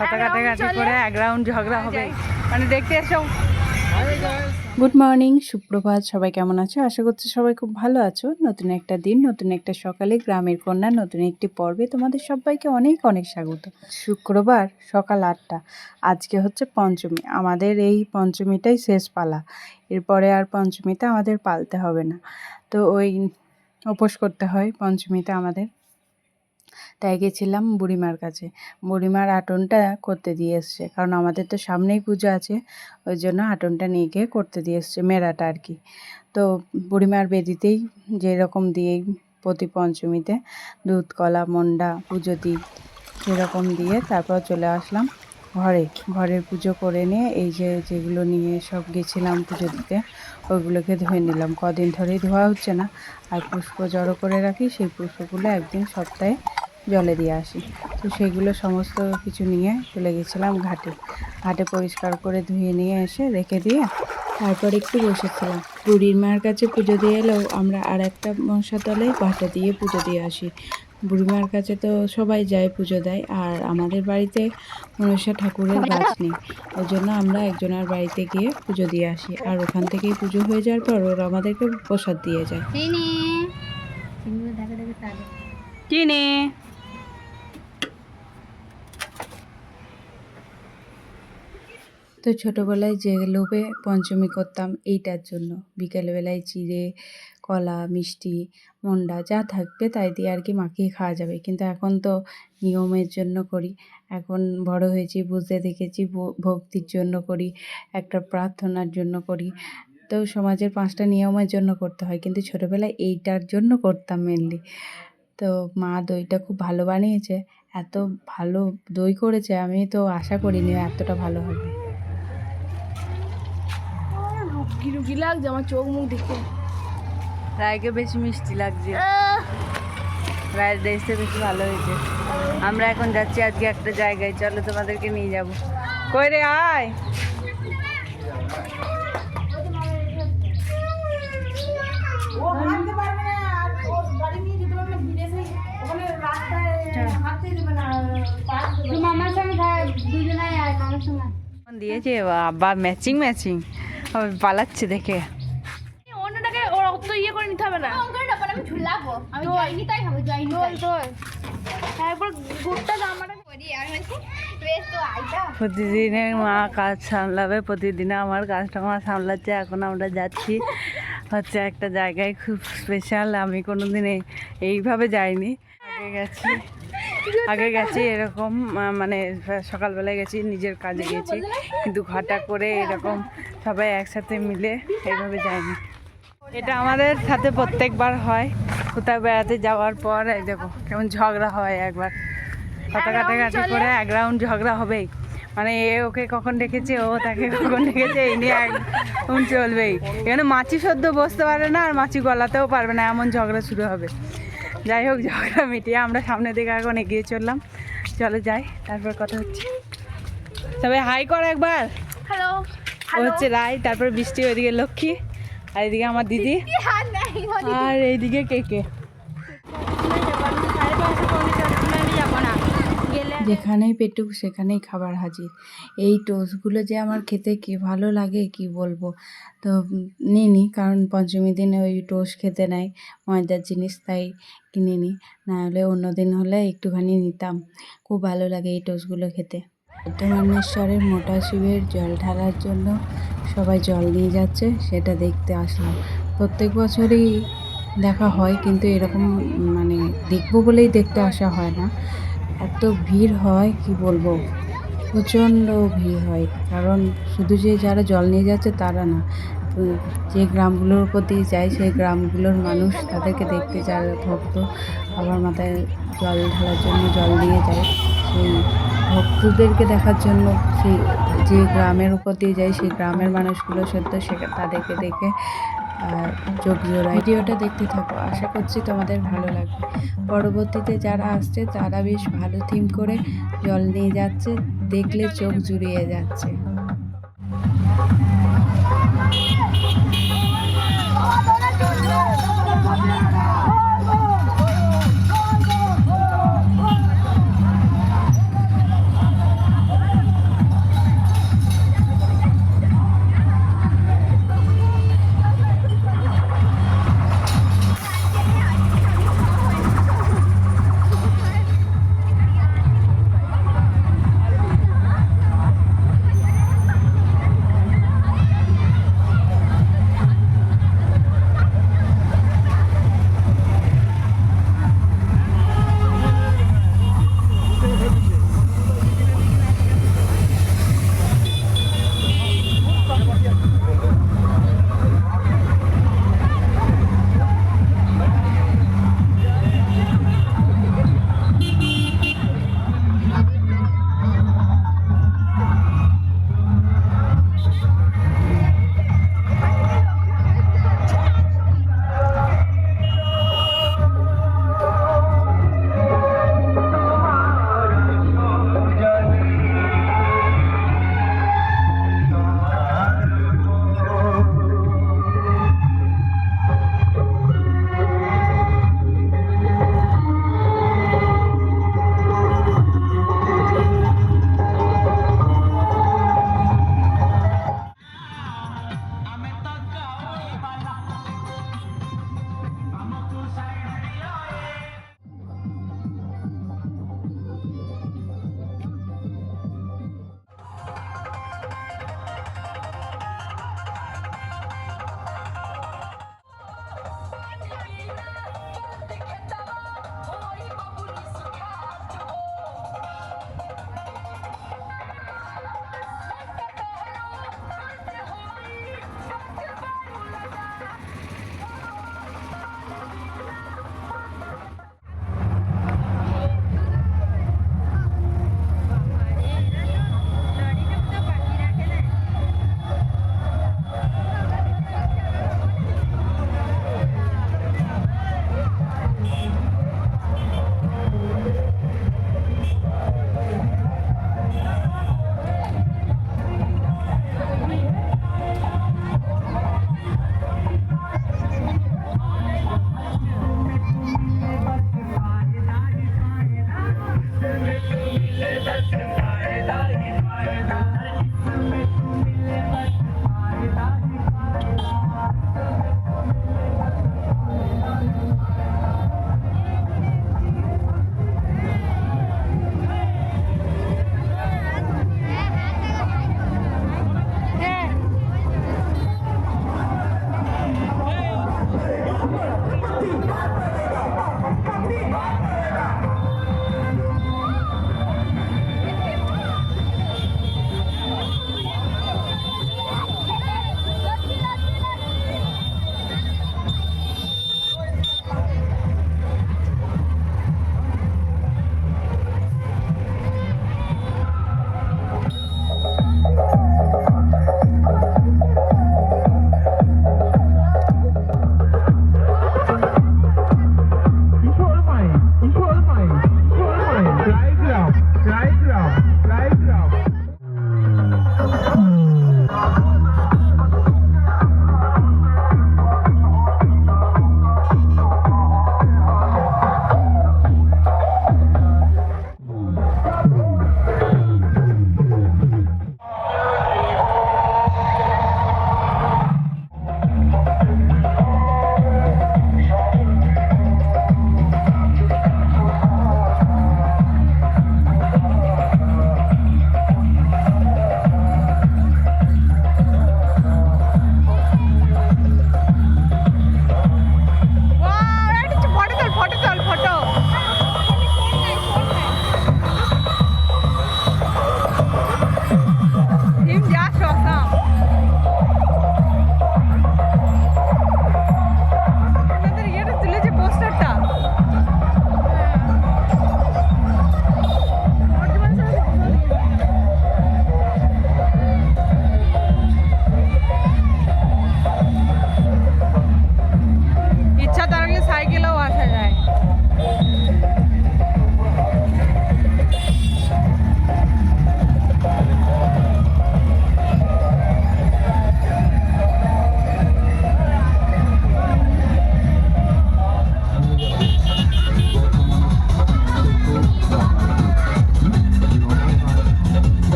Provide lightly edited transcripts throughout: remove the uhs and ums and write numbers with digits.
কথা কাটাকাটি করে এক রাউন্ড ঝগড়া হবে, মানে দেখতে এসো। গুড মর্নিং, সুপ্রভাত। সবাই কেমন আছো? আশা করছি সবাই খুব ভালো আছো। নতুন একটা দিন, নতুন একটা সকালে গ্রামের কন্যা নতুন একটি পর্বে তোমাদের সবাইকে অনেক অনেক স্বাগত। শুক্রবার সকাল 8টা। আজকে হচ্ছে পঞ্চমী। আমাদের এই পঞ্চমীটাই শেষ পালা, এরপরে আর পঞ্চমীতে আমাদের পালতে হবে না। তো ওই উপোস করতে হয় পঞ্চমীতে আমাদের। তাই গেছিলাম বুড়িমার কাছে। বুড়িমার আটনটা করতে দিয়ে এসছে, কারণ আমাদের তো সামনেই পুজো আছে, ওই জন্য আটনটা নিয়ে গিয়ে করতে দিয়ে এসছে, মেরাটা আর কি। তো বুড়িমার বেদিতেই যেরকম দিয়েই প্রতি পঞ্চমীতে দুধ কলা মন্ডা পুজো দিই, সেরকম দিয়ে তারপর চলে আসলাম ঘরের পুজো করে নিয়ে এই যেগুলো নিয়ে সব গেছিলাম পুজো দিতে, ওইগুলোকে ধুয়ে নিলাম। কদিন ধরেই ধোয়া হচ্ছে না, আর পুষ্প জড়ো করে রাখি, সেই পুষ্পগুলো একদিন সপ্তাহে জলে দিয়ে আসি। তো সেগুলো সমস্ত কিছু নিয়ে চলে গেছিলাম ঘাটে পরিষ্কার করে ধুয়ে নিয়ে এসে রেখে দিয়ে তারপর একটু বসেছিলাম। বুড়ির মার কাছে পুজো দিয়ে এলেও আমরা আর একটা মনসাতলে ঘাটে দিয়ে পুজো দিয়ে আসি। বুড়িমার কাছে তো সবাই যায় পুজো দেয়, আর আমাদের বাড়িতে মনসা ঠাকুরের গাছ নেই, ওই জন্য আমরা একজনের বাড়িতে গিয়ে পুজো দিয়ে আসি। আর ওখান থেকেই পুজো হয়ে যাওয়ার পর ওরা আমাদেরকে প্রসাদ দিয়ে যায়। চিনি তো ছোটোবেলায় যে লোভে পঞ্চমী করতাম এইটার জন্য, বিকেলবেলায় চিড়ে কলা মিষ্টি মন্ডা যা থাকবে তাই দিয়ে আর কি মাখিয়ে খাওয়া যাবে। কিন্তু এখন তো নিয়মের জন্য করি, এখন বড় হয়েছি, বুঝতে দেখেছি ভক্তির জন্য করি, একটা প্রার্থনার জন্য করি। তো সমাজের 5টা নিয়মের জন্য করতে হয়, কিন্তু ছোটোবেলায় এইটার জন্য করতাম মেনলি। তো মা দইটা খুব ভালো বানিয়েছে, এত ভালো দই করেছে, আমি তো আশা করিনি এতটা ভালো হবে। রুগী লাগছে আমার চোখ মুখ দেখে। রায়কে বেশি মিষ্টি লাগছে, রায়ের ড্রেসটা বেশি ভালো হয়েছে। আমরা এখন যাচ্ছি আজকে একটা জায়গায়, চলো তোমাদেরকে নিয়ে যাব। কই রে আয়, দিয়েছে বাবা ম্যাচিং ম্যাচিং পালাচ্ছে দেখে। অন্যটাকে ওর অত ইয়ে করে নিতে হবে না, আমি ঝুলাবো, আমি জয়নি তাই হবে, জয়নি তোর একবার গোটা জামাটা করি আমি বলছি বেশ তো আইটা। প্রতিদিনে মা কাজ সামলাবে, প্রতিদিনে আমার কাজটা মা সামলাচ্ছে। এখন আমরা যাচ্ছি হচ্ছে একটা জায়গায় খুব স্পেশাল, আমি কোনোদিন এইভাবে যাইনি। আগে গেছি এরকম, মানে সকালবেলায় গেছি, নিজের কাজে গেছি, কিন্তু ঘটা করে এরকম সবাই একসাথে মিলে এইভাবে যায়নি। এটা আমাদের সাথে প্রত্যেকবার হয়, কোথাও বেড়াতে যাওয়ার পর এই দেখো কেমন ঝগড়া হয়। একবার কথা কাটাকাটি করে এক রাউন্ড ঝগড়া হবেই, মানে এ ওকে কখন ডেকেছে, ও তাকে কখন ডেকেছে, এই নিয়ে একদম চলবেই। এখানে মাছি সদ্য বসতে পারে না, আর মাছি গলাতেও পারবে না, এমন ঝগড়া শুরু হবে। যাই হোক, ঝগড়া মিটিয়ে আমরা সামনের দিকে এখন এগিয়ে চললাম। চলো যাই, তারপর কথা হচ্ছে। সবাই হাই কর একবার। হ্যালো, ও হচ্ছে রাই, তারপর বৃষ্টি, ওইদিকে লক্ষ্মী, আর এইদিকে আমার দিদি, আর এইদিকে কে কে। যেখানেই পেটুক সেখানেই খাবার হাজির। এই টোস্টগুলো যে আমার খেতে কি ভালো লাগে কি বলবো। তো নিই, কারণ পঞ্চমী দিনে ওই টোস্ট খেতে নেয়, ময়দার জিনিস, তাই কিনে নিই। নাহলে অন্য দিন হলে একটুখানি নিতাম। খুব ভালো লাগে এই টোস্টগুলো খেতে। বর্ধমানেশ্বরের মোটা শিবের জল ঢালার জন্য সবাই জল নিয়ে যাচ্ছে, সেটা দেখতে আসলাম। প্রত্যেক বছরই দেখা হয়, কিন্তু এরকম মানে দেখবো বলেই দেখতে আসা হয় না। এত ভিড় হয় কি বলবো, প্রচণ্ড ভিড় হয়। কারণ শুধু যে যারা জল নিয়ে যাচ্ছে তারা না, যে গ্রামগুলোর উপর দিয়ে যায় সেই গ্রামগুলোর মানুষ তাদেরকে দেখতে, যারা ভক্ত বাবার মাথায় জল ঢালার জন্য জল নিয়ে যায়, সেই ভক্তদেরকে দেখার জন্য সেই যে গ্রামের উপর দিয়ে যায় সেই গ্রামের মানুষগুলো সত্য তাদেরকে দেখে চোখ জোড়ায়। ভিডিওটা দেখতে থাকো, আশা করছি তোমাদের ভালো লাগবে। পরবর্তীতে যারা আসছে তারা বেশ ভালো থিম করে জল নিয়ে যাচ্ছে, দেখলে চোখ জুড়িয়ে যাচ্ছে।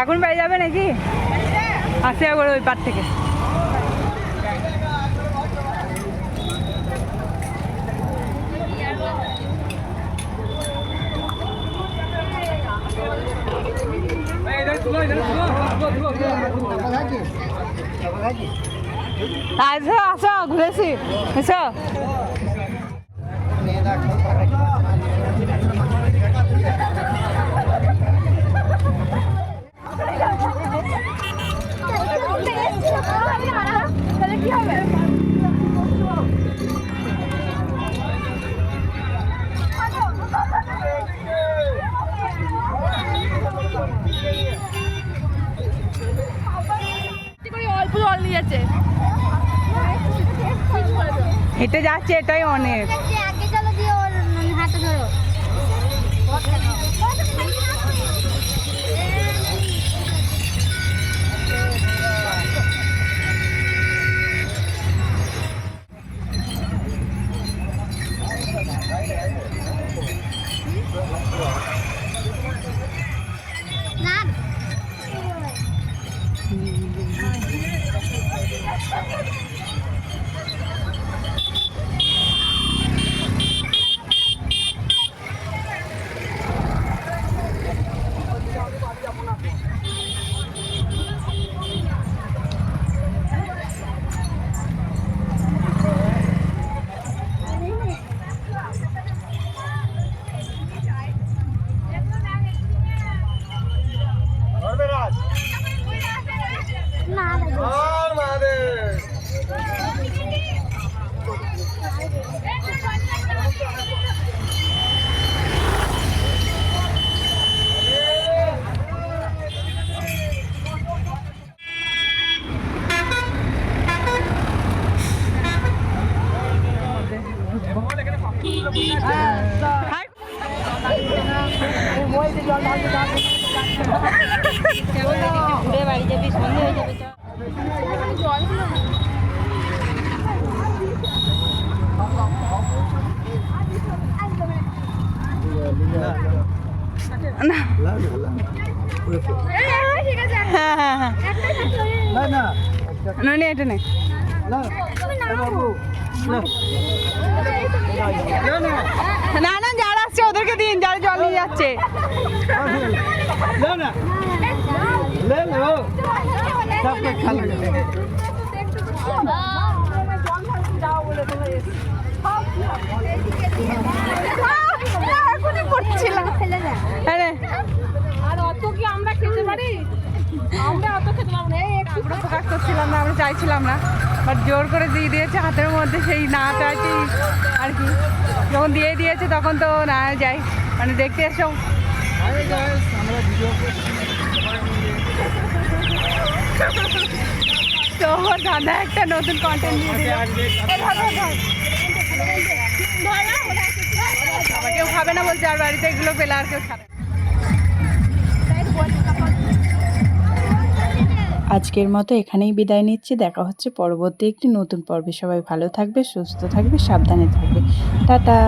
এখন বাড়ি যাবে নাকি? আসে একবার ওই পার থেকে। আসো আসো ঘুরেছি এসো। তাহলে কি হবে? অল্প জল নিয়ে যাচ্ছে, হেঁটে যাচ্ছে এটাই অনেক। আগে চলো দিয়ে ওর হাতে ধরো। ঘুরে বাড়ি যাবি, সন্ধে হয়ে যাবে। হ্যাঁ হ্যাঁ হ্যাঁ নইলে এটা নেই। না না যারা আসছে ওদেরকে দিন, যারা জল নিয়ে যাচ্ছে। আর অত কি আমরা খেতে পারি? আমরা অত খেতে পারবো না। আগ্রহ প্রকাশ করছিলাম না, আমরা চাইছিলাম না, বাট জোর করে দিয়ে দিয়েছে হাতের মধ্যে। সেই না চাইতেই আর কি, যখন দিয়ে দিয়েছে তখন তো না যাই, মানে দেখতে এসো। তো দাদা একটা নতুন কন্টেন্ট দিয়ে দিল। কেউ খাবে না বলছে, আর বাড়িতে এগুলো পেলে আর কেউ খাবে। আজকের মতো এখানেই বিদায় নিচ্ছি। দেখা হচ্ছে পরবর্তী একটি নতুন পর্বে। সবাই ভালো থাকবে, সুস্থ থাকবে, সাবধানে থাকবে। টাটা।